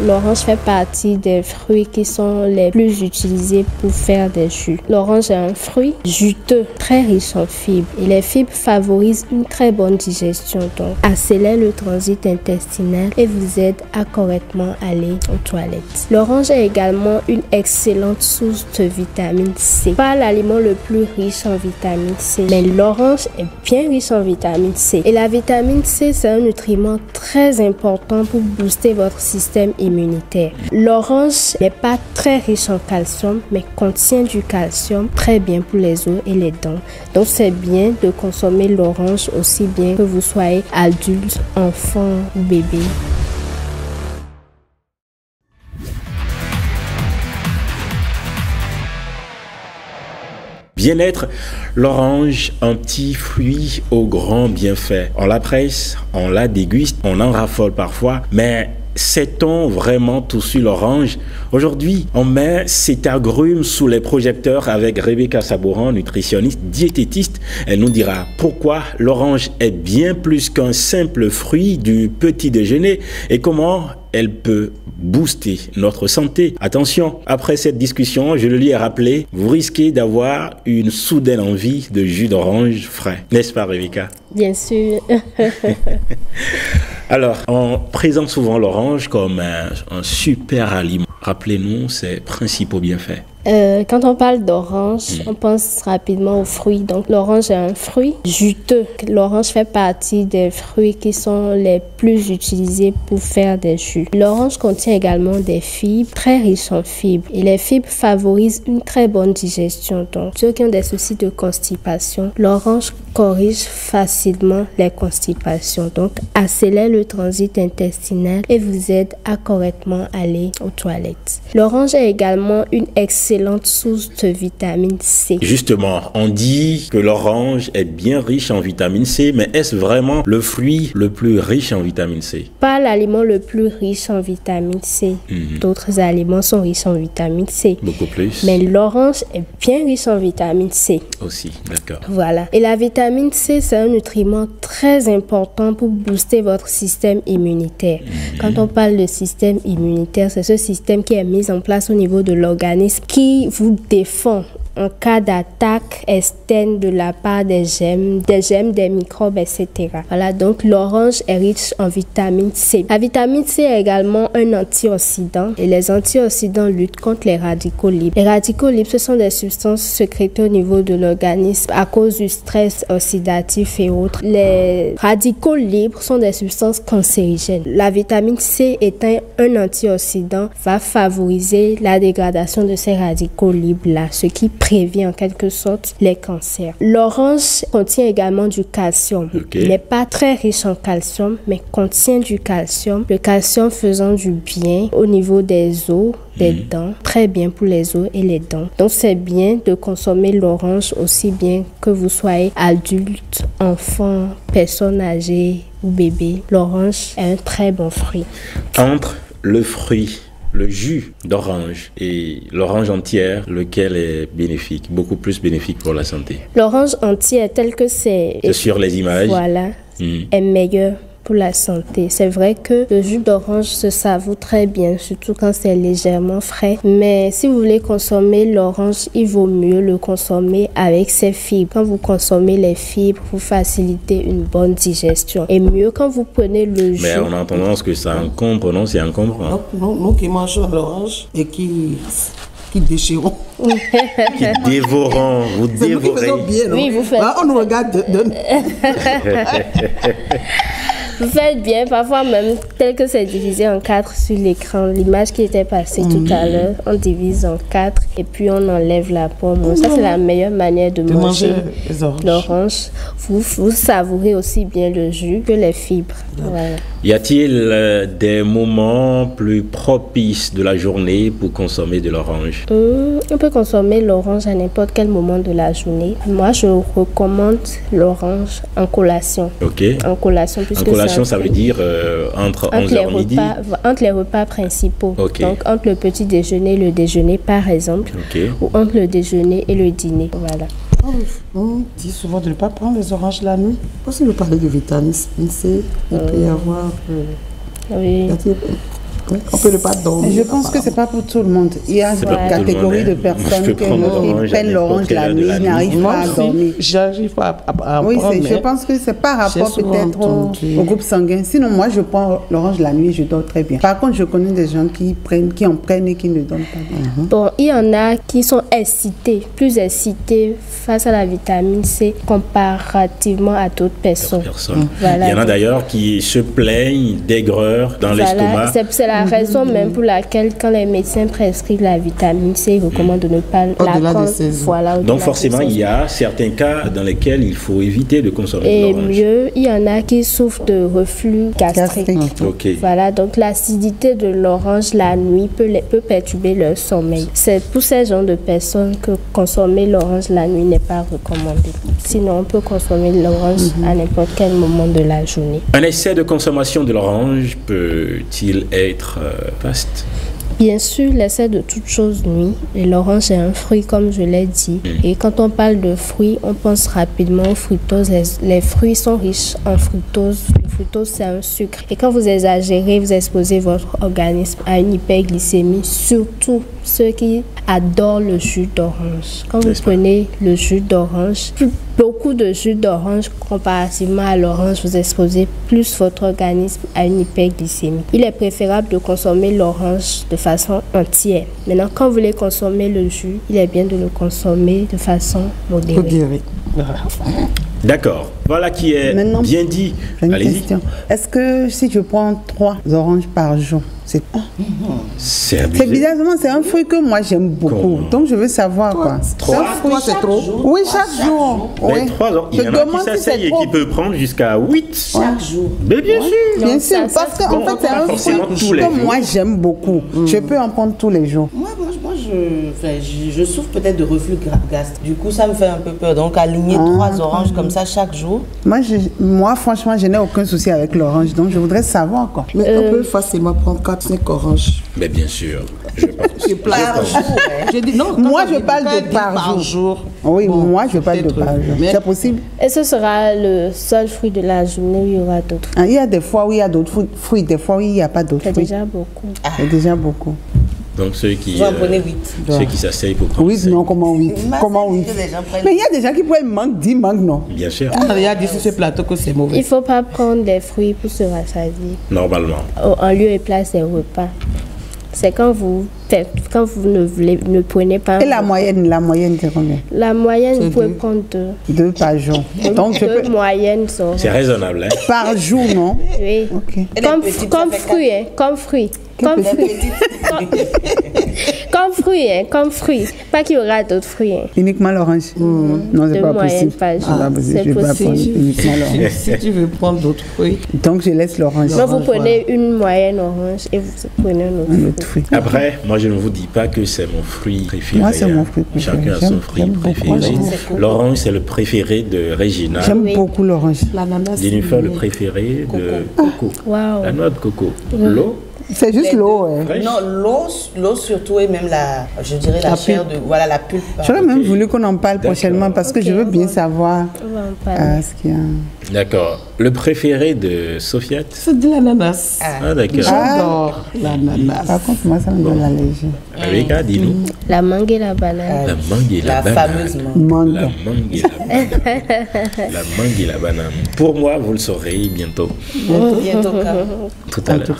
l'orange fait partie des fruits qui sont les plus utilisés pour faire des jus. L'orange est un fruit juteux, très riche en fibres. Et les fibres favorisent une très bonne digestion, donc accélère le transit intestinal et vous aide à correctement aller aux toilettes. L'orange est également une excellente source de vitamine C. Pas l'aliment le plus riche en vitamine C, mais l'orange est bien riche en vitamine C. Et la vitamine C, c'est un nutriment très important pour booster votre système immunitaire. L'orange n'est pas très riche en calcium, mais contient du calcium très bien pour les os et les dents. Donc c'est bien de consommer l'orange aussi bien que vous soyez adulte, enfant ou bébé. Bien-être, l'orange, un petit fruit aux grands bienfaits. On la presse, on la déguste, on en raffole parfois, mais sait-on vraiment tout sur l'orange? Aujourd'hui, on met cet agrume sous les projecteurs avec Rebecca Sabouran, nutritionniste, diététiste. Elle nous dira pourquoi l'orange est bien plus qu'un simple fruit du petit déjeuner et comment elle peut booster notre santé. Attention, après cette discussion, je le lui ai rappelé, vous risquez d'avoir une soudaine envie de jus d'orange frais. N'est-ce pas, Rebecca? Bien sûr. Alors, on présente souvent l'orange comme un super aliment. Rappelez-nous ses principaux bienfaits. Quand on parle d'orange, on pense rapidement aux fruits. Donc, l'orange est un fruit juteux. L'orange fait partie des fruits qui sont les plus utilisés pour faire des jus. L'orange contient également des fibres très riches en fibres. Et les fibres favorisent une très bonne digestion. Donc, ceux qui ont des soucis de constipation, l'orange corrige facilement les constipations. Donc, accélère le transit intestinal et vous aide à correctement aller aux toilettes. L'orange est également une excellente source de vitamine C. Justement, on dit que l'orange est bien riche en vitamine C, mais est-ce vraiment le fruit le plus riche en vitamine C? Pas l'aliment le plus riche en vitamine C. D'autres aliments sont riches en vitamine C. Beaucoup plus. Mais l'orange est bien riche en vitamine C. Aussi, d'accord. Voilà. Et la vitamine C, c'est un nutriment très important pour booster votre système immunitaire. Quand on parle de système immunitaire, c'est ce système qui est mis en place au niveau de l'organisme qui vous défend en cas d'attaque externe de la part des germes, des microbes, etc. Voilà, donc l'orange est riche en vitamine C. La vitamine C est également un antioxydant et les antioxydants luttent contre les radicaux libres. Les radicaux libres, ce sont des substances sécrétées au niveau de l'organisme à cause du stress oxydatif et autres. Les radicaux libres sont des substances cancérigènes. La vitamine C étant un antioxydant va favoriser la dégradation de ces radicaux libres-là, ce qui prévient en quelque sorte les cancers. L'orange contient également du calcium. Il n'est pas très riche en calcium, mais contient du calcium. Le calcium faisant du bien au niveau des os, des dents, très bien pour les os et les dents. Donc c'est bien de consommer l'orange aussi bien que vous soyez adulte, enfant, personne âgée ou bébé. L'orange est un très bon fruit. Entre le fruit, le jus d'orange et l'orange entière, lequel est bénéfique, beaucoup plus bénéfique pour la santé? L'orange entière, tel que c'est sur les images, voilà, est meilleur pour la santé. C'est vrai que le jus d'orange se savoure très bien, surtout quand c'est légèrement frais. Mais si vous voulez consommer l'orange, il vaut mieux le consommer avec ses fibres. Quand vous consommez les fibres, vous facilitez une bonne digestion. Et mieux quand vous prenez le jus. Mais on a tendance que ça encombre, non? C'est encombrant. Nous qui mangeons l'orange et qui déchirons. Qui dévorons, vous dévorez. Bien, oui, vous faites. On nous regarde Vous faites bien, parfois même tel que c'est divisé en 4 sur l'écran, l'image qui était passée tout à l'heure, on divise en 4 et puis on enlève la pomme. Ça c'est la meilleure manière de manger l'orange. Vous savourez aussi bien le jus que les fibres. Voilà. Y a-t-il des moments plus propices de la journée pour consommer de l'orange? On peut consommer l'orange à n'importe quel moment de la journée. Moi, je recommande l'orange en collation. Ok. En collation, puisque ça veut dire entre 11h midi? Entre les repas principaux. Okay. Donc, entre le petit déjeuner et le déjeuner, par exemple. Okay. Ou entre le déjeuner et le dîner. Voilà. On dit souvent de ne pas prendre les oranges la nuit. Parce que vous parlez de vitamine C, il peut y avoir... Oui. On peut ne pas dormir. Je pense que c'est pas pour tout le monde. Il y a C'est une pas pour tout le catégorie monde, de hein. personnes Je peux prendre l'orange qui prennent à l'orange n'importe quelle la heure de nuit, la ils nuit. n'arrivent Moi pas à aussi, dormir. j'arrive pas à Oui, prendre, je pense que c'est par rapport j'ai souvent peut-être entendu. au groupe sanguin. Sinon, moi, je prends l'orange la nuit et je dors très bien. Par contre, je connais des gens qui en prennent et qui ne dorment pas bien. Bon, il y en a qui sont plus excités face à la vitamine C comparativement à d'autres personnes. Voilà. Il y en a d'ailleurs qui se plaignent d'aigreur dans Voilà, l'estomac. c'est la raison même pour laquelle quand les médecins prescrivent la vitamine C, ils recommandent de ne pas la Au-delà de prendre. 16 ans. Voilà, au-delà Donc de forcément, 16 il y ans. a certains cas dans lesquels il faut éviter de consommer Et de l'orange. mieux, il y en a qui souffrent de reflux gastrique. Ok. Voilà, donc l'acidité de l'orange la nuit peut perturber leur sommeil. C'est pour ces gens de personnes que consommer l'orange la nuit n'est pas recommandé. Sinon, on peut consommer l'orange à n'importe quel moment de la journée. Un excès de consommation de l'orange peut-il être vaste? Bien sûr, l'excès de toute chose nuit. Et l'orange est un fruit, comme je l'ai dit. Et quand on parle de fruits, on pense rapidement au fructose. Les fruits sont riches en fructose. Le fructose, c'est un sucre. Et quand vous exagérez, vous exposez votre organisme à une hyperglycémie, surtout ceux qui adorent le jus d'orange. Quand vous prenez le jus d'orange, beaucoup de jus d'orange comparativement à l'orange, vous exposez plus votre organisme à une hyperglycémie. Il est préférable de consommer l'orange de façon entière. Maintenant, quand vous voulez consommer le jus, il est bien de le consommer de façon modérée. D'accord. Voilà qui est Maintenant, bien dit. J'ai une Allez-y. question. Est-ce que si je prends 3 oranges par jour, c'est C'est abusé. bizarrement, c'est un fruit que moi j'aime beaucoup. Comment? Donc je veux savoir quoi. C'est un fruit. Toi, c'est trop. Oui, chaque jour. Mais Oui. 3 ans, il y Je en a qui demande si s'asseyent c'est et trop. qui peut prendre jusqu'à 8. Chaque jour. Mais bien sûr. Bien Non, sûr, ça, parce qu'en bon, fait, c'est pas un forcément fruit tous les que jours. moi j'aime beaucoup. Je peux en prendre tous les jours. Moi, je souffre peut-être de reflux gastrique. Du coup, ça me fait un peu peur. Donc, aligner 3 oranges comme ça chaque jour. Moi, franchement, je n'ai aucun souci avec l'orange. Donc, je voudrais savoir quoi. Mais on peut facilement prendre 4-5 oranges. Mais bien sûr. Je pense. Par jour. Je dis non. Moi, quand je on dit parle de peut-être par jour. Oui, Bon, moi, je parle de peut-être, par jour. mais- C'est possible. Et ce sera le seul fruit de la journée où il y aura d'autres fruits. Il y a des fois où il y a d'autres fruits, des fois où il n'y a pas d'autres C'est fruits. déjà beaucoup. C'est déjà beaucoup. Donc ceux qui Vous en prenez 8. ceux qui s'asseyent pour prendre. Oui, non, comment oui? Comment oui? Que les gens prennent- Mais il y a des gens qui prennent mangue, 10 mangues, non? Bien sûr. On a déjà dit sur ce plateau que c'est Il mauvais. ne faut pas prendre des fruits pour se rassasier Normalement. en lieu et place des repas. C'est quand vous ne prenez pas. Et la moyenne, c'est combien? La moyenne, vous C'est pouvez deux. prendre 2. 2 par jour. Donc, je Deux peux... moyennes sont. C'est raisonnable, hein? Par jour, non? Oui. Ok. Et les Comme, petites, comme ça fait fruit, hein, comme fruit. Comme Les fruit. petites. Comme fruit, hein, comme fruit. Pas qu'il y aura d'autres fruits. Hein. Uniquement l'orange? Non, c'est Deux pas moyennes possible. par jour. C'est pas possible. C'est Je ne vais pas possible. prendre uniquement l'orange. Si tu veux prendre d'autres fruits, Donc, je laisse l'orange. Donc vous prenez une moyenne orange et vous prenez un autre Un fruit. autre fruit. Après, moi je ne vous dis pas que c'est mon fruit préféré. Moi, c'est mon hein. fruit préféré. Chacun a J'aime- son fruit j'aime beaucoup préféré. l'orange. L'orange, c'est le préféré de Régina. J'aime Oui. beaucoup l'orange. l'ananas. Jennifer, le préféré de Coco. Waouh. La noix de coco. L'eau. C'est juste Les l'eau. deux. Ouais. Non, l'eau surtout et même je dirais la chair de, voilà, la pulpe. J'aurais même voulu qu'on en parle prochainement parce que je veux bien savoir On va en parler. ce qu'il y a. D'accord. Le préféré de Sofiette. C'est de l'ananas. Ah, d'accord. J'adore l'ananas. Par contre, moi, ça me donne l'allergie. Avec dis-nous. La mangue et la banane. La mangue et la La banane. fameuse mangue. Mangue. La mangue et la banane. La mangue et la banane. Pour moi, vous le saurez bientôt. Bientôt, Tout à l'heure.